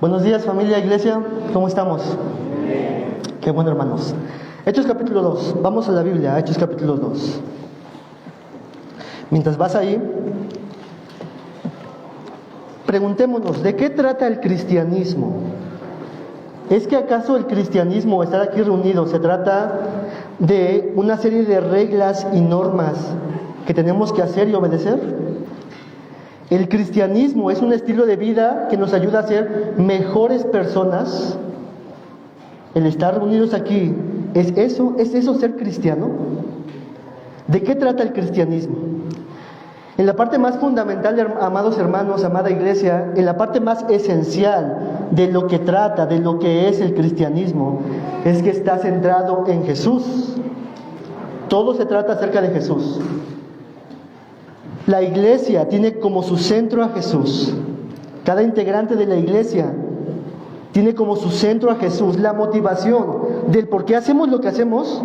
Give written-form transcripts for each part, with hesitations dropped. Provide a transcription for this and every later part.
Buenos días, familia, iglesia, ¿cómo estamos? Qué bueno, hermanos. Hechos capítulo 2, vamos a la Biblia, Hechos capítulo 2. Mientras vas ahí, preguntémonos, ¿de qué trata el cristianismo? ¿Es que acaso el cristianismo, estar aquí reunidos, se trata de una serie de reglas y normas que tenemos que hacer y obedecer? El cristianismo es un estilo de vida que nos ayuda a ser mejores personas. El estar reunidos aquí, ¿es eso ser cristiano? ¿De qué trata el cristianismo? En la parte más fundamental, amados hermanos, amada iglesia, en la parte más esencial de lo que trata, de lo que es el cristianismo, es que está centrado en Jesús. Todo se trata acerca de Jesús. La iglesia tiene como su centro a Jesús. Cada integrante de la iglesia tiene como su centro a Jesús. La motivación del por qué hacemos lo que hacemos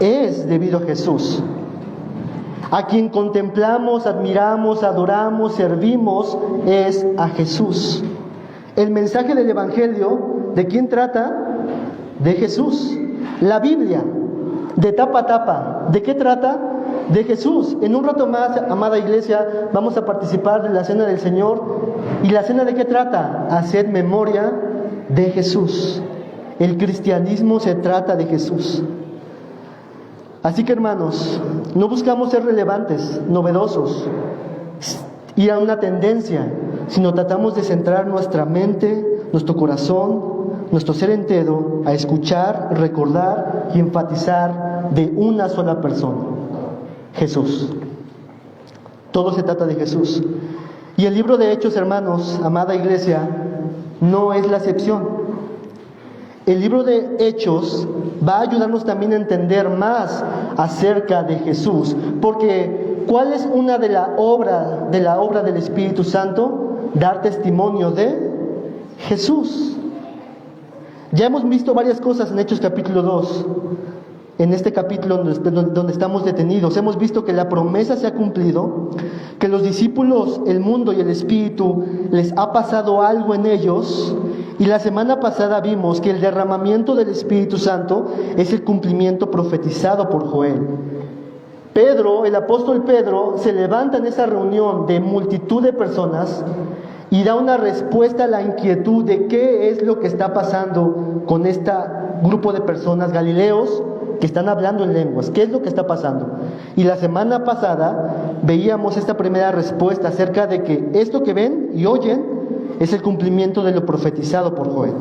es debido a Jesús. A quien contemplamos, admiramos, adoramos, servimos es a Jesús. El mensaje del Evangelio, ¿de quién trata? De Jesús. La Biblia, de tapa a tapa, ¿de qué trata? De Jesús. En un rato más, amada iglesia, vamos a participar de la Cena del Señor. ¿Y la cena de qué trata? Hacer memoria de Jesús. El cristianismo se trata de Jesús. Así que, hermanos, no buscamos ser relevantes, novedosos, ir a una tendencia, sino tratamos de centrar nuestra mente, nuestro corazón, nuestro ser entero a escuchar, recordar y enfatizar de una sola persona: Jesús. Todo se trata de Jesús. Y el libro de Hechos, hermanos, amada iglesia, no es la excepción. El libro de Hechos va a ayudarnos también a entender más acerca de Jesús, porque ¿cuál es una de la obra del Espíritu Santo? Dar testimonio de Jesús. Ya hemos visto varias cosas en Hechos capítulo 2. En este capítulo donde estamos detenidos, hemos visto que la promesa se ha cumplido, que los discípulos, el mundo y el Espíritu, les ha pasado algo en ellos. Y la semana pasada vimos que el derramamiento del Espíritu Santo es el cumplimiento profetizado por Joel. Pedro, el apóstol Pedro, se levanta en esa reunión de multitud de personas y da una respuesta a la inquietud de qué es lo que está pasando con este grupo de personas galileos que están hablando en lenguas. ¿Qué es lo que está pasando? Y la semana pasada veíamos esta primera respuesta acerca de que esto que ven y oyen es el cumplimiento de lo profetizado por Joel.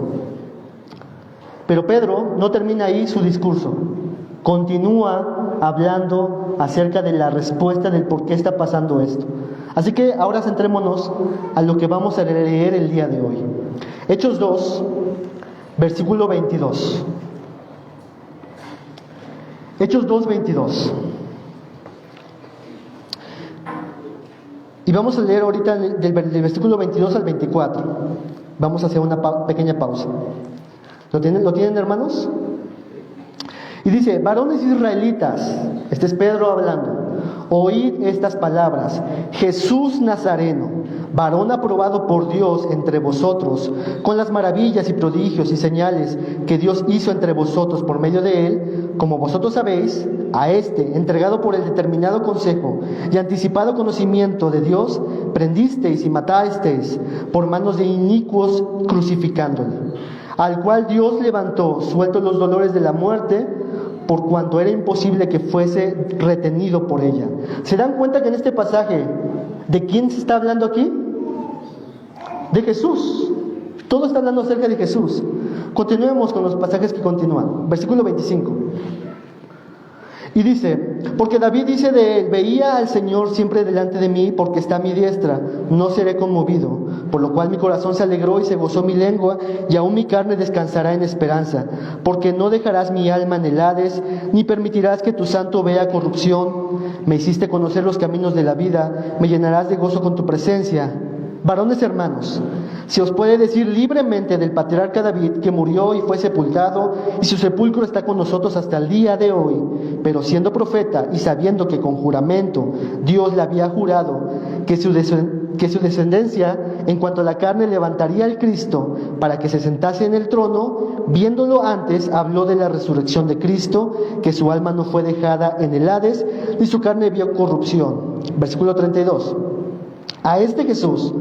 Pero Pedro no termina ahí su discurso. Continúa hablando acerca de la respuesta del por qué está pasando esto. Así que ahora centrémonos a lo que vamos a leer el día de hoy. Hechos 2, versículo 22. Hechos 2, 22. Y vamos a leer ahorita del versículo 22 al 24. Vamos a hacer una pequeña pausa. ¿Lo tienen, hermanos? Y dice: varones israelitas, este es Pedro hablando, oíd estas palabras: Jesús Nazareno, varón aprobado por Dios entre vosotros, con las maravillas y prodigios y señales que Dios hizo entre vosotros por medio de él, como vosotros sabéis, a este, entregado por el determinado consejo y anticipado conocimiento de Dios, prendisteis y matasteis por manos de inicuos, crucificándole, al cual Dios levantó, sueltos los dolores de la muerte, por cuanto era imposible que fuese retenido por ella. ¿Se dan cuenta que en este pasaje, de quién se está hablando aquí? De Jesús. Todo está hablando acerca de Jesús. Continuemos con los pasajes que continúan. Versículo 25. Y dice: porque David dice de él: veía al Señor siempre delante de mí, porque está a mi diestra, no seré conmovido. Por lo cual mi corazón se alegró y se gozó mi lengua, y aún mi carne descansará en esperanza. Porque no dejarás mi alma en el Hades, ni permitirás que tu santo vea corrupción. Me hiciste conocer los caminos de la vida, me llenarás de gozo con tu presencia. Varones hermanos, se os puede decir libremente del patriarca David, que murió y fue sepultado, y su sepulcro está con nosotros hasta el día de hoy. Pero siendo profeta y sabiendo que con juramento Dios le había jurado que que su descendencia, en cuanto a la carne, levantaría al Cristo para que se sentase en el trono, viéndolo antes, habló de la resurrección de Cristo, que su alma no fue dejada en el Hades, ni su carne vio corrupción. Versículo 32. A este Jesús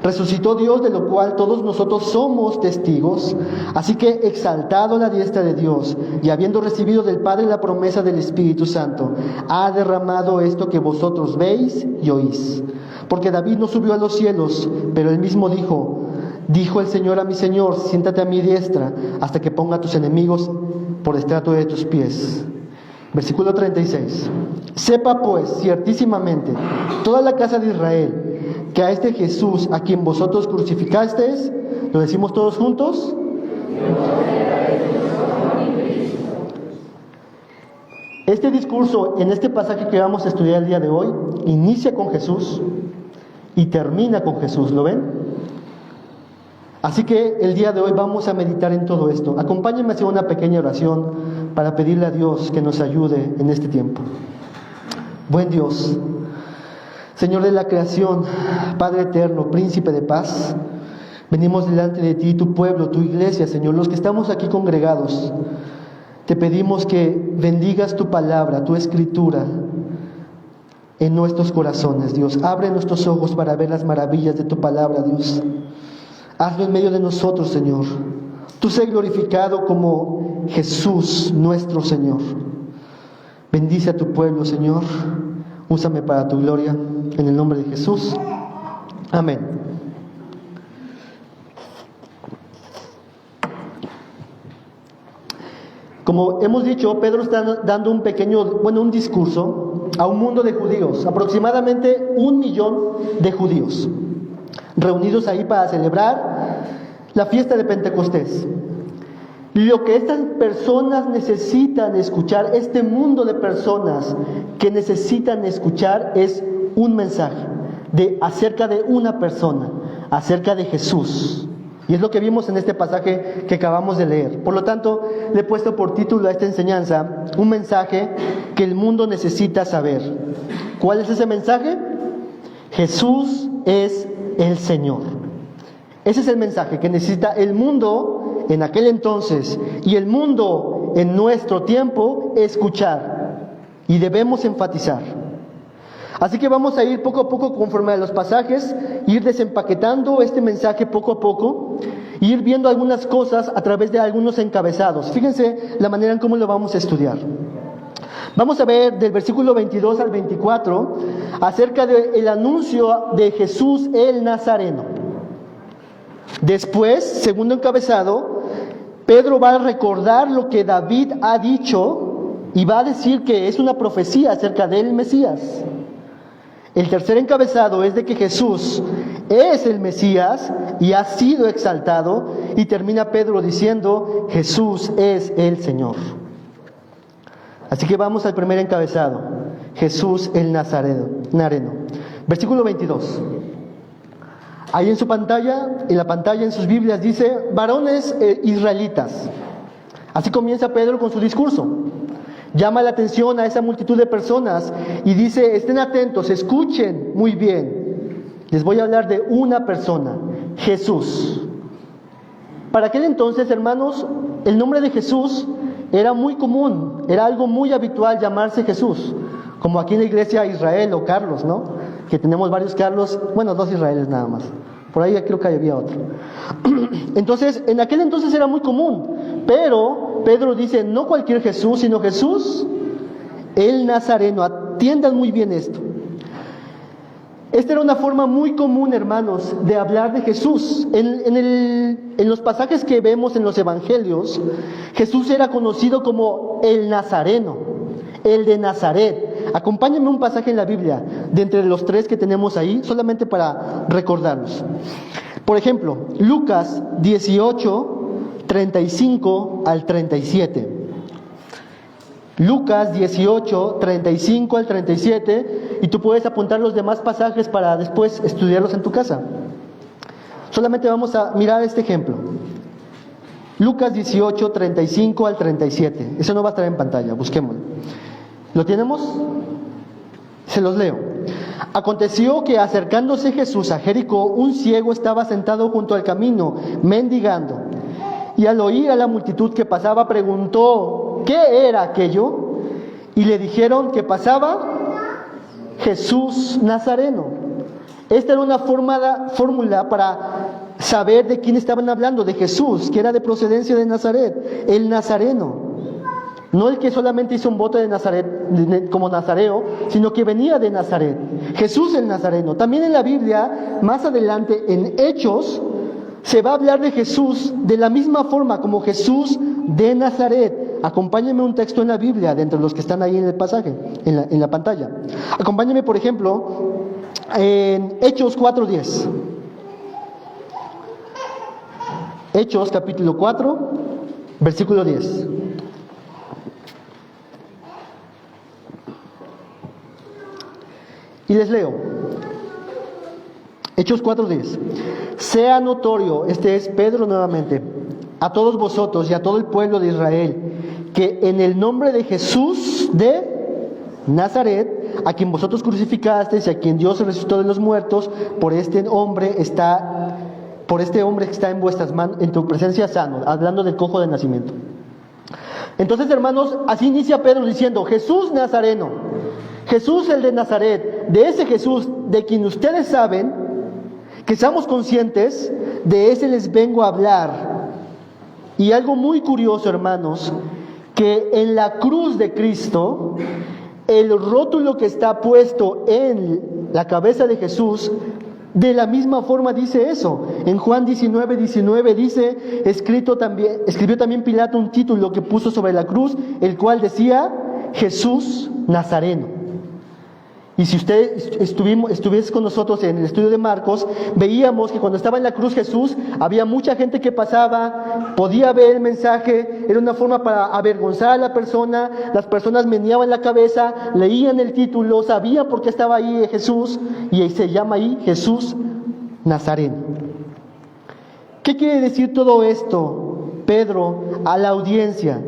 resucitó Dios, de lo cual todos nosotros somos testigos. Así que, exaltado a la diestra de Dios y habiendo recibido del Padre la promesa del Espíritu Santo, ha derramado esto que vosotros veis y oís. Porque David no subió a los cielos, pero él mismo dijo el Señor a mi Señor: siéntate a mi diestra hasta que ponga a tus enemigos por estrato de tus pies. Versículo 36. Sepa pues ciertísimamente toda la casa de Israel que a este Jesús, a quien vosotros crucificasteis, ¿lo decimos todos juntos? Este discurso, en este pasaje que vamos a estudiar el día de hoy, inicia con Jesús y termina con Jesús, ¿lo ven? Así que el día de hoy vamos a meditar en todo esto. Acompáñenme a hacer una pequeña oración para pedirle a Dios que nos ayude en este tiempo. Buen Dios, Señor de la creación, Padre eterno, Príncipe de paz, venimos delante de ti, tu pueblo, tu iglesia, Señor, los que estamos aquí congregados. Te pedimos que bendigas tu palabra, tu escritura en nuestros corazones, Dios. Abre nuestros ojos para ver las maravillas de tu palabra, Dios. Hazlo en medio de nosotros, Señor. Tú sé glorificado como Jesús, nuestro Señor. Bendice a tu pueblo, Señor. Úsame para tu gloria, en el nombre de Jesús. Amén. Como hemos dicho, Pedro está dando un discurso a un mundo de judíos, aproximadamente 1 millón de judíos, reunidos ahí para celebrar la fiesta de Pentecostés. Lo que estas personas necesitan escuchar, este mundo de personas que necesitan escuchar, es un mensaje acerca de una persona, acerca de Jesús. Y es lo que vimos en este pasaje que acabamos de leer. Por lo tanto, le he puesto por título a esta enseñanza: un mensaje que el mundo necesita saber. ¿Cuál es ese mensaje? Jesús es el Señor. Ese es el mensaje que necesita el mundo en aquel entonces y el mundo en nuestro tiempo escuchar, y debemos enfatizar. Así que vamos a ir poco a poco conforme a los pasajes, ir desempaquetando este mensaje poco a poco, e ir viendo algunas cosas a través de algunos encabezados. Fíjense la manera en cómo lo vamos a estudiar. Vamos a ver del versículo 22 al 24 acerca del anuncio de Jesús el Nazareno. Después, segundo encabezado, Pedro va a recordar lo que David ha dicho y va a decir que es una profecía acerca del Mesías. El tercer encabezado es de que Jesús es el Mesías y ha sido exaltado, y termina Pedro diciendo: Jesús es el Señor. Así que vamos al primer encabezado: Jesús el Nazareno. Versículo 22. Ahí en la pantalla en sus Biblias dice: varones israelitas. Así comienza Pedro con su discurso. Llama la atención a esa multitud de personas y dice: estén atentos, escuchen muy bien. Les voy a hablar de una persona, Jesús. Para aquel entonces, hermanos, el nombre de Jesús era muy común, era algo muy habitual llamarse Jesús. Como aquí en la iglesia Israel o Carlos, ¿no? Que tenemos varios Carlos, 2 Israeles nada más. Por ahí creo que había otro. Entonces, en aquel entonces era muy común. Pero Pedro dice: no cualquier Jesús, sino Jesús el Nazareno. Atiendan muy bien esto. Esta era una forma muy común, hermanos, de hablar de Jesús. En los pasajes que vemos en los evangelios, Jesús era conocido como el Nazareno, el de Nazaret. Acompáñenme un pasaje en la Biblia, de entre los 3 que tenemos ahí, solamente para recordarlos. Por ejemplo, Lucas 18, 35 al 37. Lucas 18, 35 al 37, y tú puedes apuntar los demás pasajes para después estudiarlos en tu casa. Solamente vamos a mirar este ejemplo. Lucas 18, 35 al 37. Eso no va a estar en pantalla, busquémoslo. ¿Lo tenemos? Se los leo. Aconteció que acercándose Jesús a Jericó, un ciego estaba sentado junto al camino, mendigando. Y al oír a la multitud que pasaba, preguntó, ¿qué era aquello? Y le dijeron que pasaba Jesús Nazareno. Esta era una fórmula para saber de quién estaban hablando, de Jesús, que era de procedencia de Nazaret, el Nazareno. No el que solamente hizo un voto de Nazaret como nazareo, sino que venía de Nazaret. Jesús el Nazareno. También en la Biblia, más adelante en Hechos, se va a hablar de Jesús de la misma forma como Jesús de Nazaret. Acompáñenme un texto en la Biblia, de entre los que están ahí en el pasaje, en la pantalla. Acompáñenme, por ejemplo, en Hechos 4:10. Hechos capítulo 4, versículo 10. Y les leo. Hechos 4:10. Sea notorio, este es Pedro nuevamente, a todos vosotros y a todo el pueblo de Israel, que en el nombre de Jesús de Nazaret, a quien vosotros crucificasteis y a quien Dios resucitó de los muertos, por este hombre que está en vuestras manos, en tu presencia sano, hablando del cojo de nacimiento. Entonces, hermanos, así inicia Pedro diciendo, Jesús Nazareno, Jesús el de Nazaret, de ese Jesús de quien ustedes saben, que seamos conscientes, de ese les vengo a hablar. Y algo muy curioso, hermanos, que en la cruz de Cristo, el rótulo que está puesto en la cabeza de Jesús, de la misma forma dice eso. En Juan 19:19 dice, escribió también Pilato un título que puso sobre la cruz, el cual decía, Jesús Nazareno. Y si usted estuviese con nosotros en el estudio de Marcos, veíamos que cuando estaba en la cruz Jesús, había mucha gente que pasaba, podía ver el mensaje, era una forma para avergonzar a la persona, las personas meneaban la cabeza, leían el título, sabían por qué estaba ahí Jesús, y ahí se llama ahí Jesús Nazareno. ¿Qué quiere decir todo esto, Pedro, a la audiencia?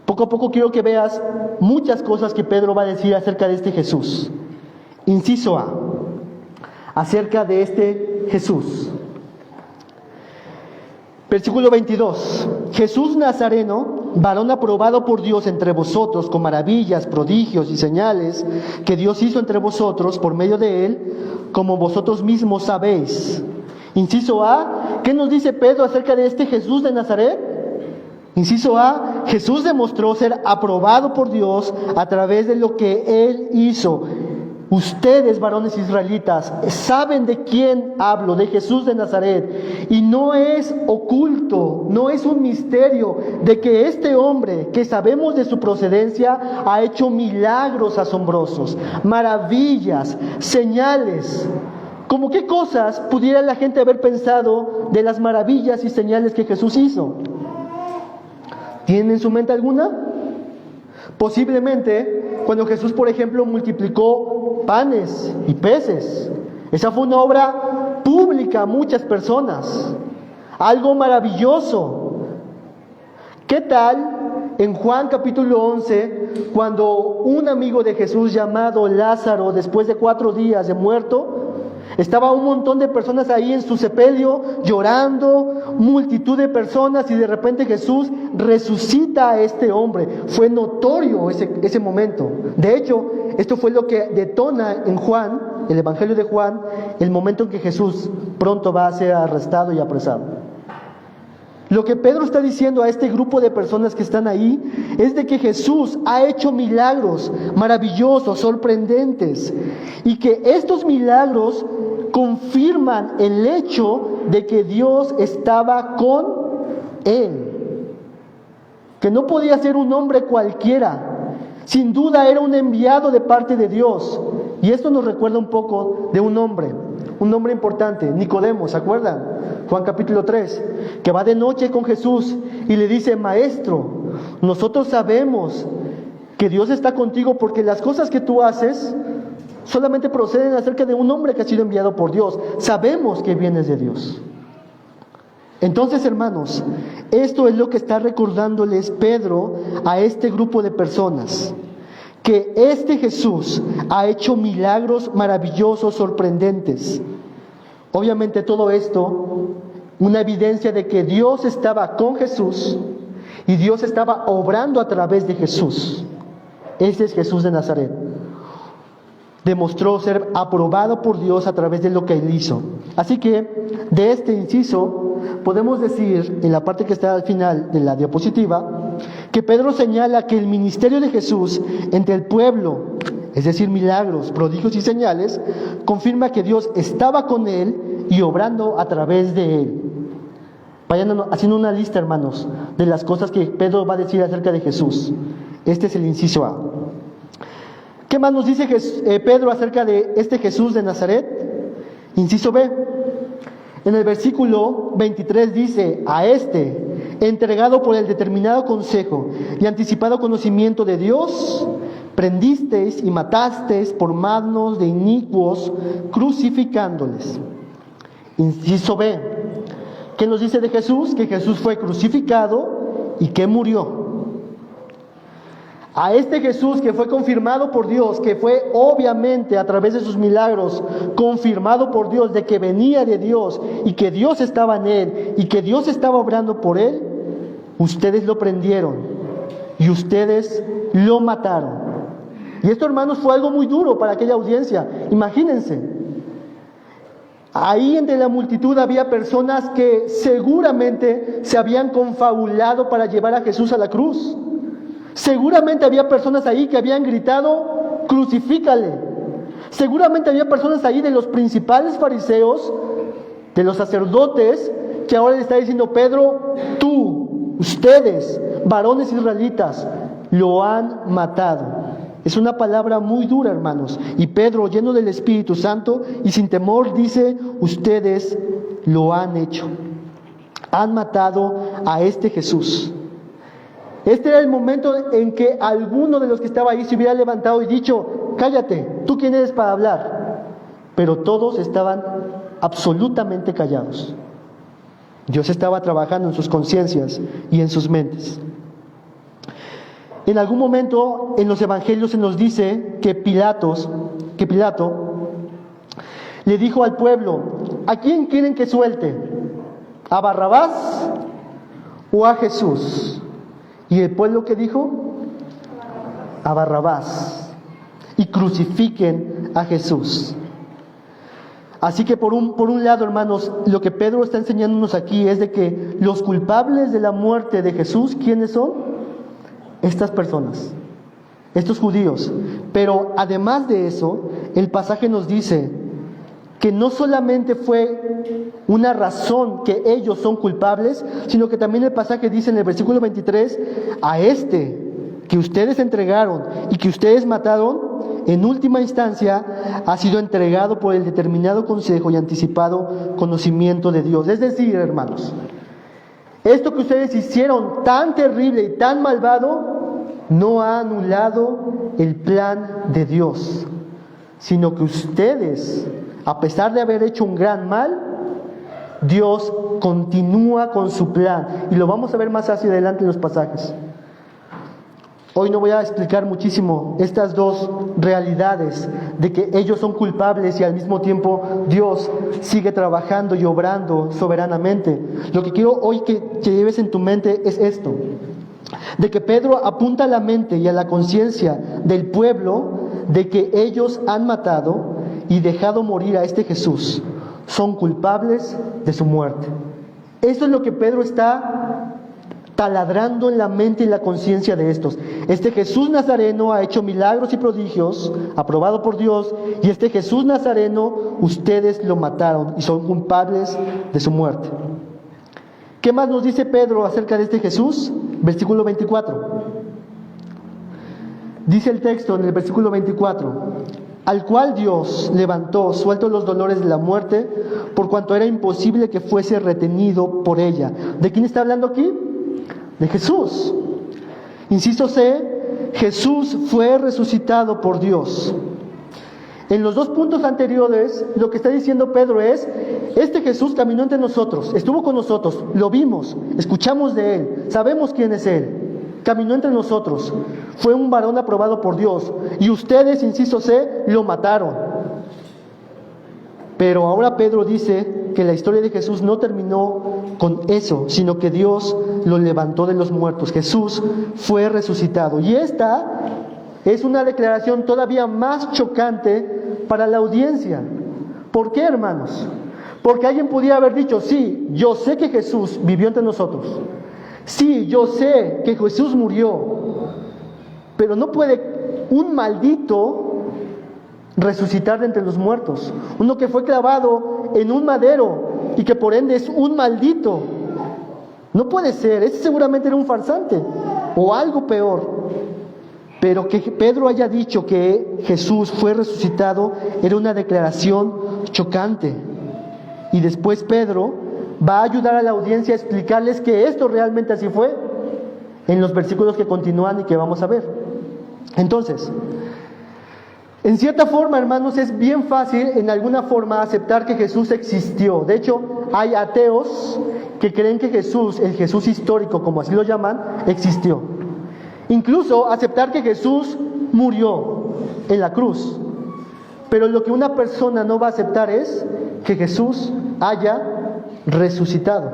Poco a poco quiero que veas muchas cosas que Pedro va a decir acerca de este Jesús. Inciso A, acerca de este Jesús. Versículo 22. Jesús Nazareno, varón aprobado por Dios entre vosotros con maravillas, prodigios y señales que Dios hizo entre vosotros por medio de él, como vosotros mismos sabéis. Inciso A, ¿qué nos dice Pedro acerca de este Jesús de Nazaret? Inciso A, Jesús demostró ser aprobado por Dios a través de lo que Él hizo. Ustedes, varones israelitas, saben de quién hablo, de Jesús de Nazaret. Y no es oculto, no es un misterio de que este hombre, que sabemos de su procedencia, ha hecho milagros asombrosos, maravillas, señales. ¿Cómo qué cosas pudiera la gente haber pensado de las maravillas y señales que Jesús hizo? ¿Tienen en su mente alguna? Posiblemente cuando Jesús, por ejemplo, multiplicó panes y peces. Esa fue una obra pública a muchas personas. Algo maravilloso. ¿Qué tal en Juan capítulo 11, cuando un amigo de Jesús llamado Lázaro, después de 4 días de muerto, estaba un montón de personas ahí en su sepelio llorando, multitud de personas, y de repente Jesús resucita a este hombre? Fue notorio ese momento. De hecho, esto fue lo que detona en Juan, el Evangelio de Juan, el momento en que Jesús pronto va a ser arrestado y apresado. Lo que Pedro está diciendo a este grupo de personas que están ahí es de que Jesús ha hecho milagros maravillosos, sorprendentes, y que estos milagros confirman el hecho de que Dios estaba con él, que no podía ser un hombre cualquiera, sin duda era un enviado de parte de Dios. Y esto nos recuerda un poco de un hombre importante, Nicodemo, ¿se acuerdan? Juan capítulo 3, que va de noche con Jesús y le dice, Maestro, nosotros sabemos que Dios está contigo porque las cosas que tú haces solamente proceden acerca de un hombre que ha sido enviado por Dios. Sabemos que vienes de Dios. Entonces, hermanos, esto es lo que está recordándoles Pedro a este grupo de personas, que este Jesús ha hecho milagros maravillosos, sorprendentes. Obviamente todo esto, una evidencia de que Dios estaba con Jesús y Dios estaba obrando a través de Jesús. Este es Jesús de Nazaret. Demostró ser aprobado por Dios a través de lo que Él hizo. Así que, de este inciso, podemos decir, en la parte que está al final de la diapositiva, que Pedro señala que el ministerio de Jesús entre el pueblo, es decir, milagros, prodigios y señales, confirma que Dios estaba con Él y obrando a través de Él. Vayan haciendo una lista, hermanos, de las cosas que Pedro va a decir acerca de Jesús. Este es el inciso A. ¿Qué más nos dice Pedro acerca de este Jesús de Nazaret? Inciso B. En el versículo 23 dice: a este, entregado por el determinado consejo y anticipado conocimiento de Dios, prendisteis y matasteis por manos de inicuos, crucificándoles. Inciso B. ¿Qué nos dice de Jesús? Que Jesús fue crucificado y que murió. A este Jesús que fue confirmado por Dios, que fue obviamente a través de sus milagros confirmado por Dios de que venía de Dios y que Dios estaba en él y que Dios estaba obrando por él, ustedes lo prendieron y ustedes lo mataron. Y esto, hermanos, fue algo muy duro para aquella audiencia. Imagínense, ahí entre la multitud había personas que seguramente se habían confabulado para llevar a Jesús a la cruz. Seguramente había personas ahí que habían gritado: crucifícale. Seguramente había personas ahí de los principales fariseos, de los sacerdotes, que ahora le está diciendo: Pedro, tú, ustedes, varones israelitas, lo han matado. Es una palabra muy dura, hermanos. Y Pedro, lleno del Espíritu Santo y sin temor, dice: ustedes lo han hecho. Han matado a este Jesús. Este era el momento en que alguno de los que estaba ahí se hubiera levantado y dicho: cállate, ¿tú quién eres para hablar? Pero todos estaban absolutamente callados. Dios estaba trabajando en sus conciencias y en sus mentes. En algún momento en los evangelios se nos dice que Pilato le dijo al pueblo: ¿a quién quieren que suelte? ¿A Barrabás o a Jesús? ¿Y el pueblo qué dijo? A Barrabás. Y crucifiquen a Jesús. Así que por un lado, hermanos, lo que Pedro está enseñándonos aquí es de que los culpables de la muerte de Jesús, ¿quiénes son? Estas personas, estos judíos. Pero además de eso, el pasaje nos dice que no solamente fue una razón que ellos son culpables, sino que también el pasaje dice en el versículo 23: a este que ustedes entregaron y que ustedes mataron, en última instancia ha sido entregado por el determinado consejo y anticipado conocimiento de Dios. Es decir, hermanos, esto que ustedes hicieron tan terrible y tan malvado no ha anulado el plan de Dios, sino que ustedes, a pesar de haber hecho un gran mal, Dios continúa con su plan. Y lo vamos a ver más hacia adelante en los pasajes. Hoy no voy a explicar muchísimo estas dos realidades de que ellos son culpables y al mismo tiempo Dios sigue trabajando y obrando soberanamente. Lo que quiero hoy que lleves en tu mente es esto: de que Pedro apunta a la mente y a la conciencia del pueblo de que ellos han matado y dejado morir a este Jesús. Son culpables de su muerte. Eso es lo que Pedro está taladrando en la mente y la conciencia de estos. Este Jesús Nazareno ha hecho milagros y prodigios, aprobado por Dios, y este Jesús Nazareno, ustedes lo mataron y son culpables de su muerte. ¿Qué más nos dice Pedro acerca de este Jesús? Versículo 24. Dice el texto en el versículo 24: al cual Dios levantó, sueltos los dolores de la muerte, por cuanto era imposible que fuese retenido por ella. ¿De quién está hablando aquí? De Jesús. Inciso C: Jesús fue resucitado por Dios. En los dos puntos anteriores, lo que está diciendo Pedro es: este Jesús caminó entre nosotros, estuvo con nosotros, lo vimos, escuchamos de Él, sabemos quién es Él, caminó entre nosotros, fue un varón aprobado por Dios, y ustedes, inciso C, lo mataron. Pero ahora Pedro dice que la historia de Jesús no terminó con eso, sino que Dios lo levantó de los muertos. Jesús fue resucitado. Y esta es una declaración todavía más chocante para la audiencia. ¿Por qué, hermanos? Porque alguien podía haber dicho, sí, yo sé que Jesús vivió entre nosotros. Sí, yo sé que Jesús murió. Pero no puede un maldito resucitar de entre los muertos. Uno que fue clavado en un madero y que por ende es un maldito. No puede ser. Ese seguramente era un farsante o algo peor. Pero que Pedro haya dicho que Jesús fue resucitado era una declaración chocante. Y después Pedro va a ayudar a la audiencia a explicarles que esto realmente así fue en los versículos que continúan y que vamos a ver. Entonces, en cierta forma, hermanos, es bien fácil en alguna forma aceptar que Jesús existió. De hecho, hay ateos que creen que Jesús, el Jesús histórico, como así lo llaman, existió. Incluso aceptar que Jesús murió en la cruz. Pero lo que una persona no va a aceptar es que Jesús haya resucitado.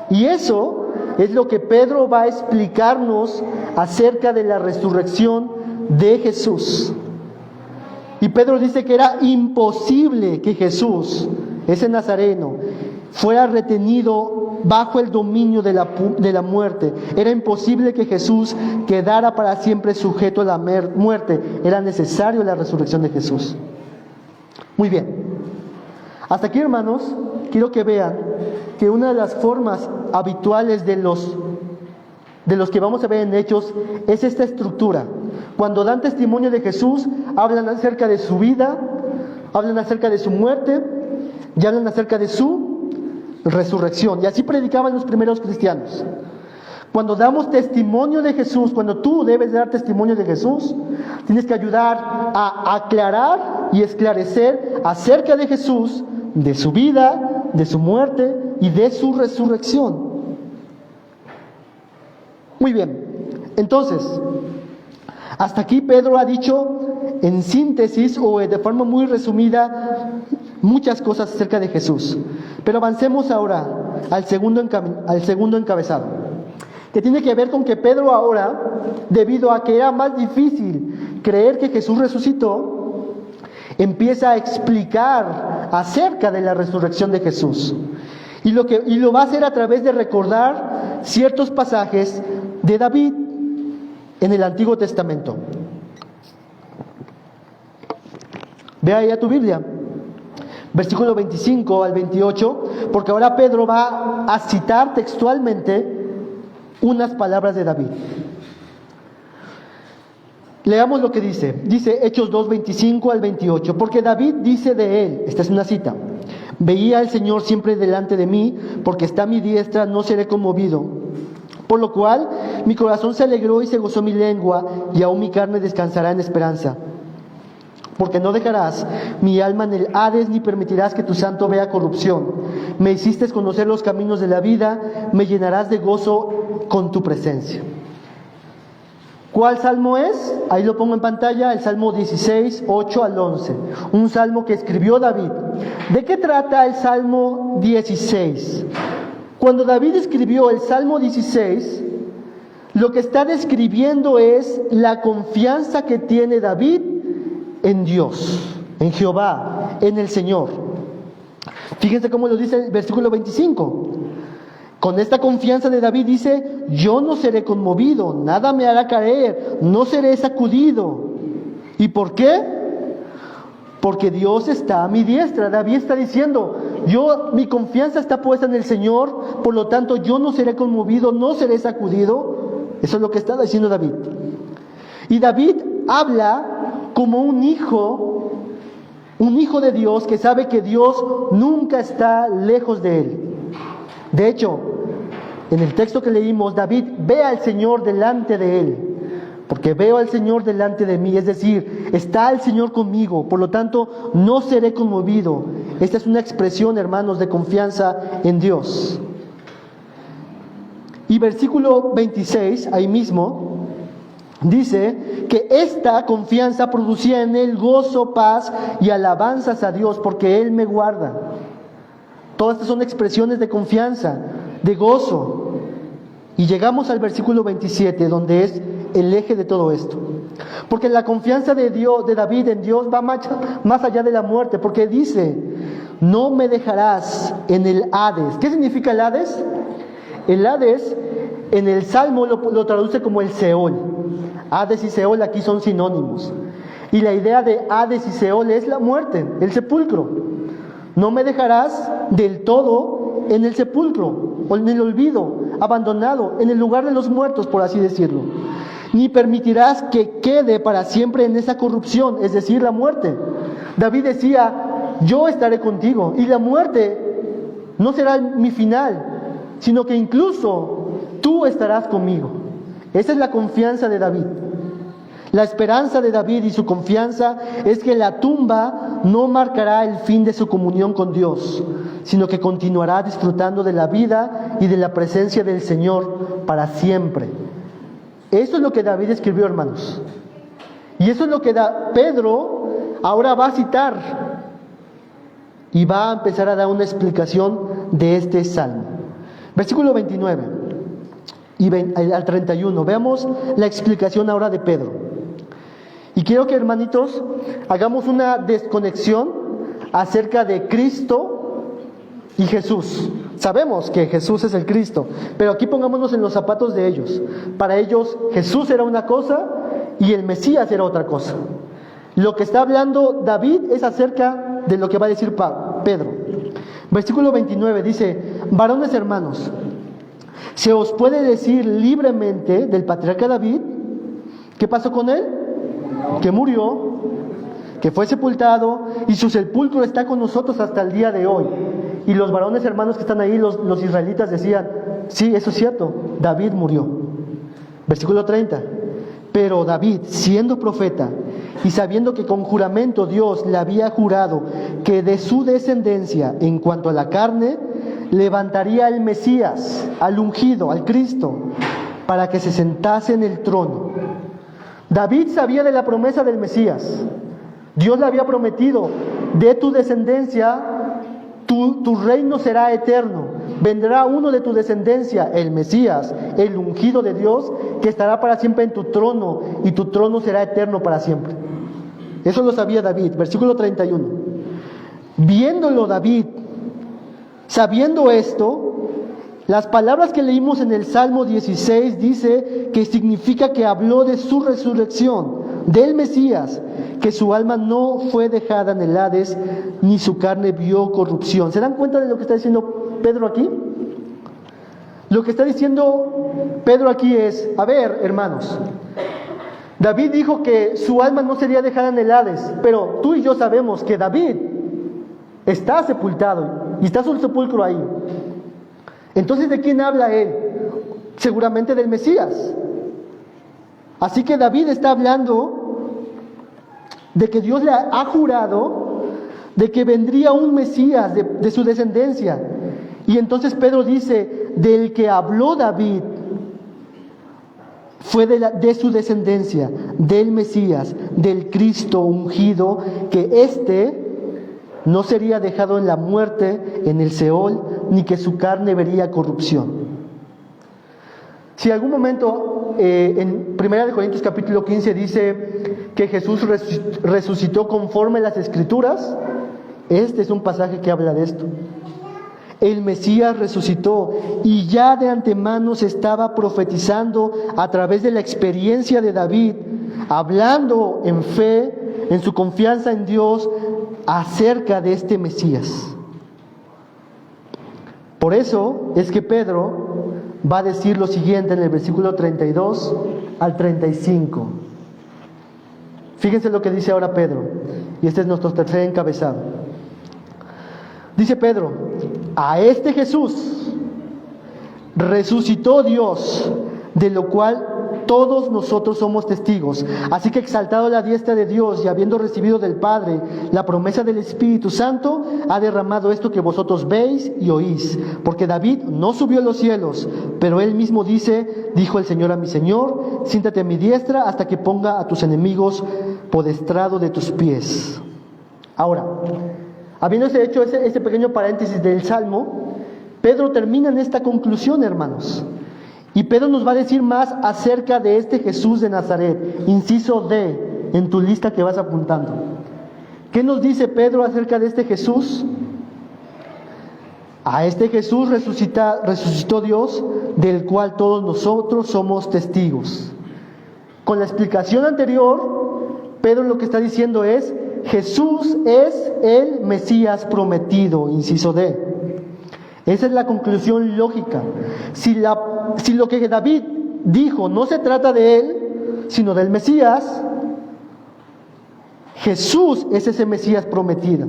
Y eso es lo que Pedro va a explicarnos acerca de la resurrección de Jesús. Y Pedro dice que era imposible que Jesús, ese nazareno, fuera retenido bajo el dominio de la muerte. Era imposible que Jesús quedara para siempre sujeto a la muerte. Era necesario la resurrección de Jesús. Muy bien. Hasta aquí, hermanos, quiero que vean que una de las formas habituales de los que vamos a ver en Hechos es esta estructura. Cuando dan testimonio de Jesús, hablan acerca de su vida, hablan acerca de su muerte y hablan acerca de su resurrección. Y así predicaban los primeros cristianos. Cuando damos testimonio de Jesús, cuando tú debes dar testimonio de Jesús, tienes que ayudar a aclarar y esclarecer acerca de Jesús, de su vida, de su muerte y de su resurrección. Muy bien, entonces, hasta aquí Pedro ha dicho en síntesis o de forma muy resumida muchas cosas acerca de Jesús. Pero avancemos ahora al segundo encabezado, que tiene que ver con que Pedro ahora, debido a que era más difícil creer que Jesús resucitó, empieza a explicar acerca de la resurrección de Jesús. Y lo va a hacer a través de recordar ciertos pasajes de David en el Antiguo Testamento. Ve ahí a tu Biblia, versículo 25 al 28, porque ahora Pedro va a citar textualmente unas palabras de David. Leamos lo que dice. Dice Hechos 2, 25 al 28. Porque David dice de él, esta es una cita: veía al Señor siempre delante de mí, porque está a mi diestra, no seré conmovido. Por lo cual mi corazón se alegró y se gozó mi lengua, y aún mi carne descansará en esperanza. Porque no dejarás mi alma en el Hades, ni permitirás que tu santo vea corrupción. Me hiciste conocer los caminos de la vida, me llenarás de gozo con tu presencia. ¿Cuál salmo es? Ahí lo pongo en pantalla, el Salmo 16, 8 al 11. Un salmo que escribió David. ¿De qué trata el Salmo 16? Cuando David escribió el Salmo 16, lo que está describiendo es la confianza que tiene David en Dios, en Jehová, en el Señor. Fíjense cómo lo dice el versículo 25. Con esta confianza de David dice: yo no seré conmovido, nada me hará caer, no seré sacudido. ¿Y por qué? Porque Dios está a mi diestra. David está diciendo: mi confianza está puesta en el Señor, por lo tanto yo no seré conmovido, no seré sacudido. Eso es lo que está diciendo David. Y David habla como un hijo de Dios que sabe que Dios nunca está lejos de él. De hecho, en el texto que leímos, David ve al Señor delante de él, porque veo al Señor delante de mí, es decir, está el Señor conmigo, por lo tanto no seré conmovido. Esta es una expresión, hermanos, de confianza en Dios. Y versículo 26, ahí mismo, dice que esta confianza producía en él gozo, paz y alabanzas a Dios, porque Él me guarda. Todas estas son expresiones de confianza, de gozo. Y llegamos al versículo 27, donde es el eje de todo esto. Porque la confianza de Dios, de David en Dios, va más allá de la muerte, porque dice: no me dejarás en el Hades. ¿Qué significa el Hades? El Hades en el Salmo lo traduce como el Seol. Hades y Seol aquí son sinónimos. Y la idea de Hades y Seol es la muerte, el sepulcro. No me dejarás del todo en el sepulcro, o en el olvido, abandonado, en el lugar de los muertos, por así decirlo. Ni permitirás que quede para siempre en esa corrupción, es decir, la muerte. David decía: yo estaré contigo, y la muerte no será mi final, sino que incluso tú estarás conmigo. Esa es la confianza de David. La esperanza de David y su confianza es que la tumba no marcará el fin de su comunión con Dios, sino que continuará disfrutando de la vida y de la presencia del Señor para siempre. Eso es lo que David escribió, hermanos. Y eso es lo que Pedro ahora va a citar y va a empezar a dar una explicación de este salmo. Versículo 29 y al 31. Veamos la explicación ahora de Pedro. Y quiero que, hermanitos, hagamos una desconexión acerca de Cristo y Jesús. Sabemos que Jesús es el Cristo, pero aquí pongámonos en los zapatos de ellos. Para ellos Jesús era una cosa y el Mesías era otra cosa. Lo que está hablando David es acerca de lo que va a decir Pedro. Versículo 29 dice: varones hermanos, se os puede decir libremente del patriarca David. ¿Qué pasó con él? Que murió, que fue sepultado, y su sepulcro está con nosotros hasta el día de hoy. Y los varones hermanos que están ahí, los israelitas, decían: sí, eso es cierto, David murió. Versículo 30. Pero David, siendo profeta y sabiendo que con juramento Dios le había jurado que de su descendencia, en cuanto a la carne, levantaría al Mesías, al ungido, al Cristo, para que se sentase en el trono. David sabía de la promesa del Mesías. Dios le había prometido: de tu descendencia tu reino será eterno. Vendrá uno de tu descendencia, el Mesías, el ungido de Dios, que estará para siempre en tu trono, y tu trono será eterno para siempre. Eso lo sabía David. Versículo 31. Viéndolo David, sabiendo esto, las palabras que leímos en el Salmo 16 dice que significa que habló de su resurrección, del Mesías, que su alma no fue dejada en el Hades, ni su carne vio corrupción. ¿Se dan cuenta de lo que está diciendo Pedro aquí? Lo que está diciendo Pedro aquí es: a ver, hermanos, David dijo que su alma no sería dejada en el Hades, pero tú y yo sabemos que David está sepultado y está su sepulcro ahí. Entonces, ¿de quién habla él? Seguramente del Mesías. Así que David está hablando de que Dios le ha jurado de que vendría un Mesías de su descendencia. Y entonces Pedro dice: del que habló David fue de su descendencia, del Mesías, del Cristo ungido, que éste no sería dejado en la muerte, en el Seol, ni que su carne vería corrupción. Si algún momento en 1 Corintios capítulo 15 dice que Jesús resucitó conforme a las Escrituras, este es un pasaje que habla de esto. El Mesías resucitó y ya de antemano se estaba profetizando a través de la experiencia de David, hablando en fe, en su confianza en Dios, acerca de este Mesías. Por eso es que Pedro va a decir lo siguiente en el versículo 32 al 35. Fíjense lo que dice ahora Pedro, y este es nuestro tercer encabezado. Dice Pedro: a este Jesús resucitó Dios, de lo cual todos nosotros somos testigos. Así que exaltado a la diestra de Dios y habiendo recibido del Padre la promesa del Espíritu Santo, ha derramado esto que vosotros veis y oís. Porque David no subió a los cielos, pero él mismo dice, dijo el Señor a mi Señor, siéntate a mi diestra hasta que ponga a tus enemigos por estrado de tus pies. Ahora, habiéndose hecho ese pequeño paréntesis del Salmo, Pedro termina en esta conclusión, hermanos. Y Pedro nos va a decir más acerca de este Jesús de Nazaret. Inciso D, en tu lista que vas apuntando. ¿Qué nos dice Pedro acerca de este Jesús? A este Jesús resucitó Dios, del cual todos nosotros somos testigos. Con la explicación anterior, Pedro lo que está diciendo es, Jesús es el Mesías prometido, inciso D. Esa es la conclusión lógica. Si lo que David dijo no se trata de él, sino del Mesías, Jesús es ese Mesías prometido.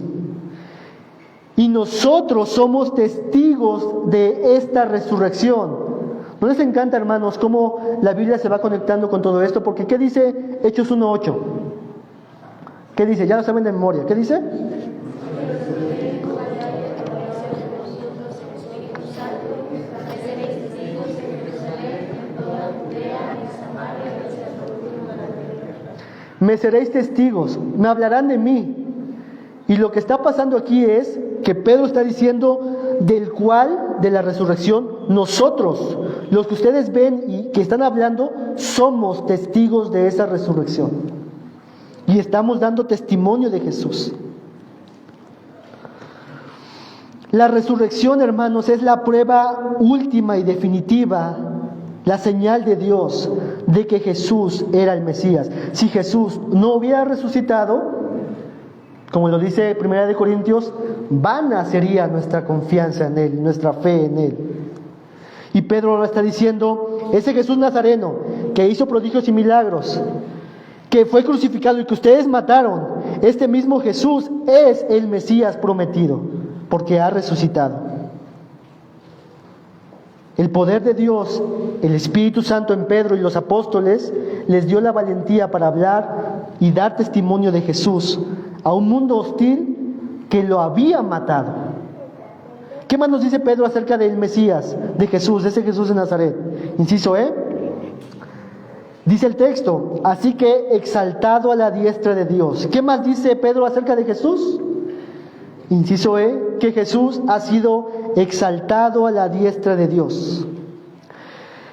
Y nosotros somos testigos de esta resurrección. ¿No les encanta, hermanos, cómo la Biblia se va conectando con todo esto? Porque ¿qué dice Hechos 1:8? ¿Qué dice? Ya lo saben de memoria. ¿Qué dice? Me seréis testigos, me hablarán de mí. Y lo que está pasando aquí es que Pedro está diciendo del cual, de la resurrección, nosotros, los que ustedes ven y que están hablando, somos testigos de esa resurrección. Y estamos dando testimonio de Jesús. La resurrección, hermanos, es la prueba última y definitiva, la señal de Dios de que Jesús era el Mesías. Si Jesús no hubiera resucitado, como lo dice 1 Corintios, vana sería nuestra confianza en Él, nuestra fe en Él. Y Pedro lo está diciendo, ese Jesús Nazareno que hizo prodigios y milagros, que fue crucificado y que ustedes mataron, este mismo Jesús es el Mesías prometido, porque ha resucitado. El poder de Dios, el Espíritu Santo en Pedro y los apóstoles, les dio la valentía para hablar y dar testimonio de Jesús a un mundo hostil que lo había matado. ¿Qué más nos dice Pedro acerca del Mesías, de Jesús, de ese Jesús de Nazaret? Inciso E. Dice el texto, así que exaltado a la diestra de Dios. ¿Qué más dice Pedro acerca de Jesús? Inciso E, que Jesús ha sido exaltado a la diestra de Dios.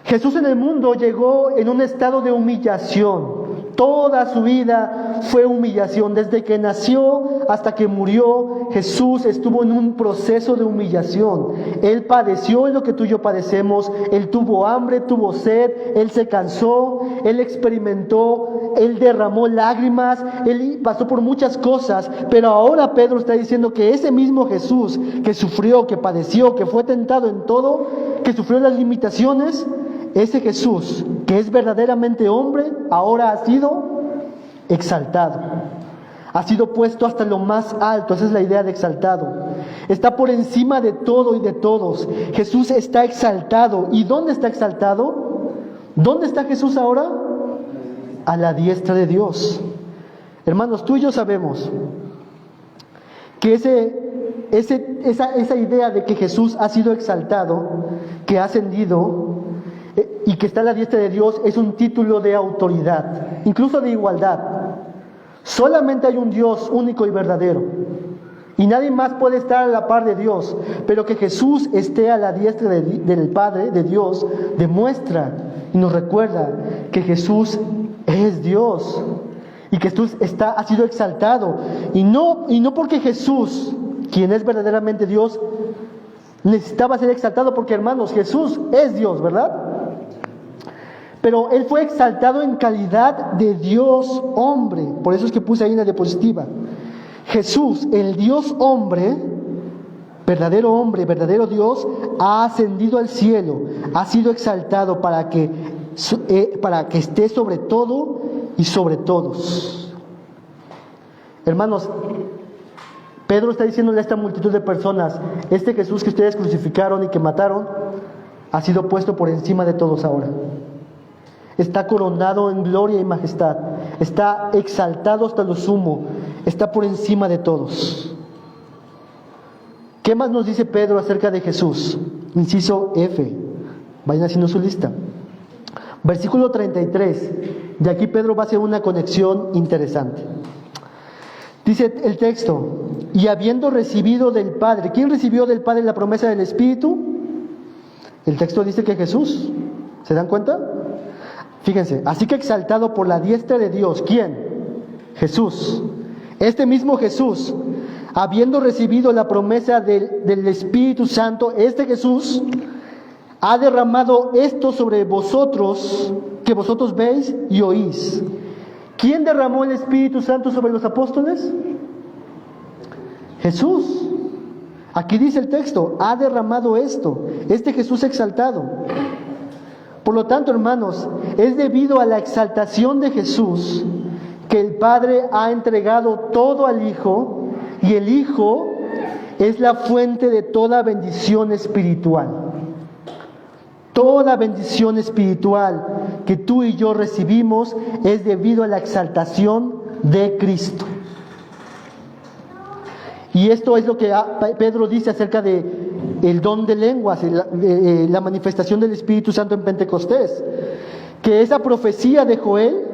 Jesús en el mundo llegó en un estado de humillación. Toda su vida fue humillación. Desde que nació hasta que murió, Jesús estuvo en un proceso de humillación. Él padeció lo que tú y yo padecemos. Él tuvo hambre, tuvo sed, Él se cansó, Él experimentó, Él derramó lágrimas, Él pasó por muchas cosas. Pero ahora Pedro está diciendo que ese mismo Jesús que sufrió, que padeció, que fue tentado en todo, que sufrió las limitaciones, ese Jesús, que es verdaderamente hombre, ahora ha sido exaltado. Ha sido puesto hasta lo más alto. Esa es la idea de exaltado. Está por encima de todo y de todos. Jesús está exaltado. ¿Y dónde está exaltado? ¿Dónde está Jesús ahora? A la diestra de Dios. Hermanos, tú y yo sabemos que esa idea de que Jesús ha sido exaltado, que ha ascendido y que está a la diestra de Dios, es un título de autoridad, incluso de igualdad. Solamente hay un Dios único y verdadero, y nadie más puede estar a la par de Dios. Pero que Jesús esté a la diestra del Padre, de Dios, demuestra y nos recuerda que Jesús es Dios y que Jesús ha sido exaltado, y no porque Jesús, quien es verdaderamente Dios, necesitaba ser exaltado, porque, hermanos, Jesús es Dios, ¿verdad? Pero Él fue exaltado en calidad de Dios hombre. Por eso es que puse ahí en la diapositiva. Jesús, el Dios hombre, verdadero Dios, ha ascendido al cielo, ha sido exaltado para que esté sobre todo y sobre todos. Hermanos, Pedro está diciéndole a esta multitud de personas, este Jesús que ustedes crucificaron y que mataron, ha sido puesto por encima de todos ahora. está coronado en gloria y majestad, está exaltado hasta lo sumo, está por encima de todos. ¿Qué más nos dice Pedro acerca de Jesús? Inciso F, vayan haciendo su lista. Versículo 33, de aquí Pedro va a hacer una conexión interesante. Dice el texto, y habiendo recibido del Padre, ¿quién recibió del Padre la promesa del Espíritu? El texto dice que Jesús, ¿se dan cuenta? Fíjense, así que exaltado por la diestra de Dios, ¿quién? Jesús. Este mismo Jesús, habiendo recibido la promesa del Espíritu Santo, este Jesús ha derramado esto sobre vosotros, que vosotros veis y oís. ¿Quién derramó el Espíritu Santo sobre los apóstoles? Jesús. Aquí dice el texto, ha derramado esto, este Jesús exaltado. Por lo tanto, hermanos, es debido a la exaltación de Jesús que el Padre ha entregado todo al Hijo, y el Hijo es la fuente de toda bendición espiritual. Toda bendición espiritual que tú y yo recibimos es debido a la exaltación de Cristo. Y esto es lo que Pedro dice acerca de el don de lenguas, la manifestación del Espíritu Santo en Pentecostés, que esa profecía de Joel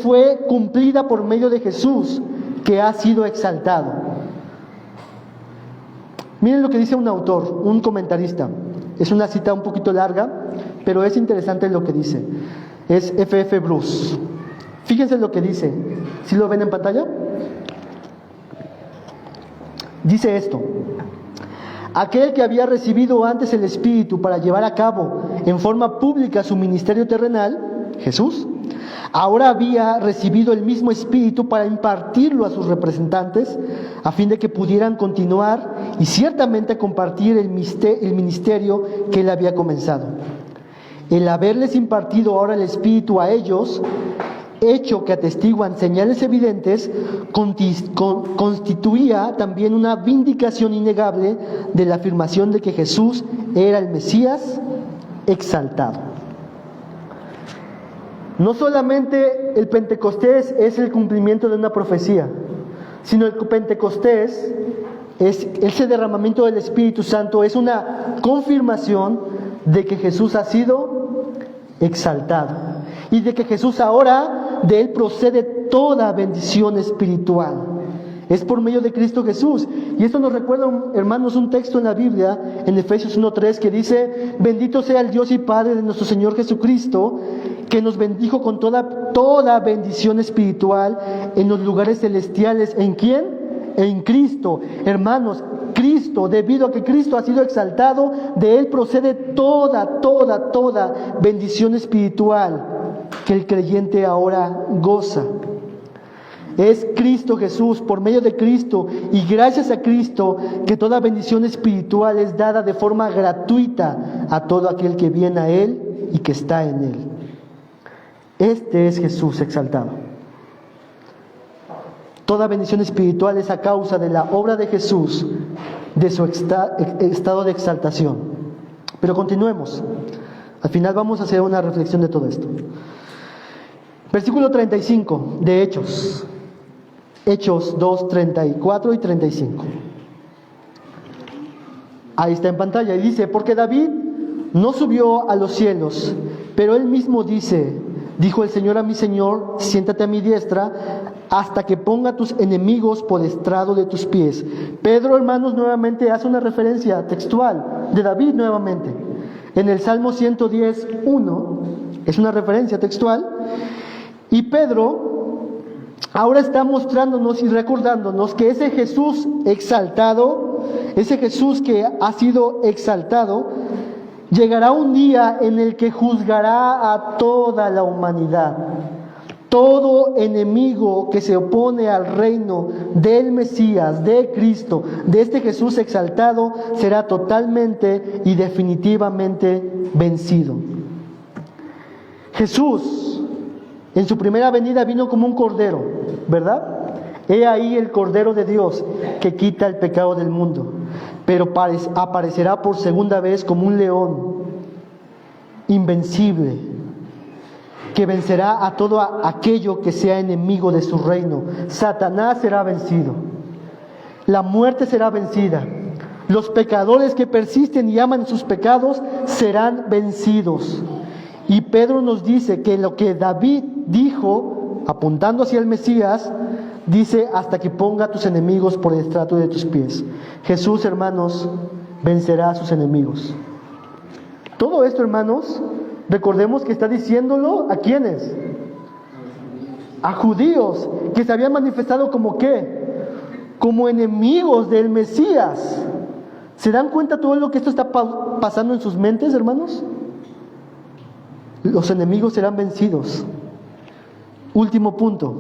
fue cumplida por medio de Jesús, que ha sido exaltado. Miren lo que dice un autor, un comentarista. Es una cita un poquito larga, pero es interesante lo que dice. Es F.F. Bruce. Fíjense lo que dice. ¿Sí lo ven en pantalla? Dice esto: aquel que había recibido antes el Espíritu para llevar a cabo en forma pública su ministerio terrenal, Jesús, ahora había recibido el mismo Espíritu para impartirlo a sus representantes, a fin de que pudieran continuar y ciertamente compartir el ministerio que él había comenzado. El haberles impartido ahora el Espíritu a ellos, hecho que atestiguan señales evidentes, constituía también una vindicación innegable de la afirmación de que Jesús era el Mesías exaltado. No solamente el Pentecostés es el cumplimiento de una profecía, sino el Pentecostés es ese derramamiento del Espíritu Santo, es una confirmación de que Jesús ha sido exaltado y de que Jesús ahora, de él procede toda bendición espiritual. Es por medio de Cristo Jesús. Y esto nos recuerda, hermanos, un texto en la Biblia, en Efesios 1:3, que dice: bendito sea el Dios y Padre de nuestro Señor Jesucristo, que nos bendijo con toda bendición espiritual en los lugares celestiales. ¿En quién? En Cristo. Hermanos, Cristo, debido a que Cristo ha sido exaltado, de él procede toda bendición espiritual que el creyente ahora goza. Es Cristo Jesús, por medio de Cristo y gracias a Cristo, que toda bendición espiritual es dada de forma gratuita a todo aquel que viene a Él y que está en Él. Este es Jesús exaltado. Toda bendición espiritual es a causa de la obra de Jesús, de su estado de exaltación. Pero continuemos. Al final vamos a hacer una reflexión de todo esto. Versículo 35 de Hechos. Hechos 2, 34 y 35. Ahí está en pantalla y dice: porque David no subió a los cielos, pero él mismo dijo el Señor a mi Señor: siéntate a mi diestra hasta que ponga tus enemigos por estrado de tus pies. Pedro, hermanos, nuevamente hace una referencia textual de David nuevamente. En el Salmo 110:1 es una referencia textual. Y Pedro ahora está mostrándonos y recordándonos que ese Jesús exaltado, ese Jesús que ha sido exaltado, llegará un día en el que juzgará a toda la humanidad. Todo enemigo que se opone al reino del Mesías, de Cristo, de este Jesús exaltado, será totalmente y definitivamente vencido. Jesús, en su primera venida, vino como un cordero, ¿verdad? He ahí el Cordero de Dios que quita el pecado del mundo. Pero aparecerá por segunda vez como un león, invencible, que vencerá a todo aquello que sea enemigo de su reino. Satanás será vencido. La muerte será vencida. Los pecadores que persisten y aman sus pecados serán vencidos. Y Pedro nos dice que lo que David dijo, apuntando hacia el Mesías, dice: hasta que ponga a tus enemigos por el estrato de tus pies. Jesús, hermanos, vencerá a sus enemigos. Todo esto, hermanos, recordemos que está diciéndolo ¿a quiénes? A judíos que se habían manifestado como ¿qué? Como enemigos del Mesías. ¿Se dan cuenta todo lo que esto está pasando en sus mentes, hermanos? Los enemigos serán vencidos. Último punto,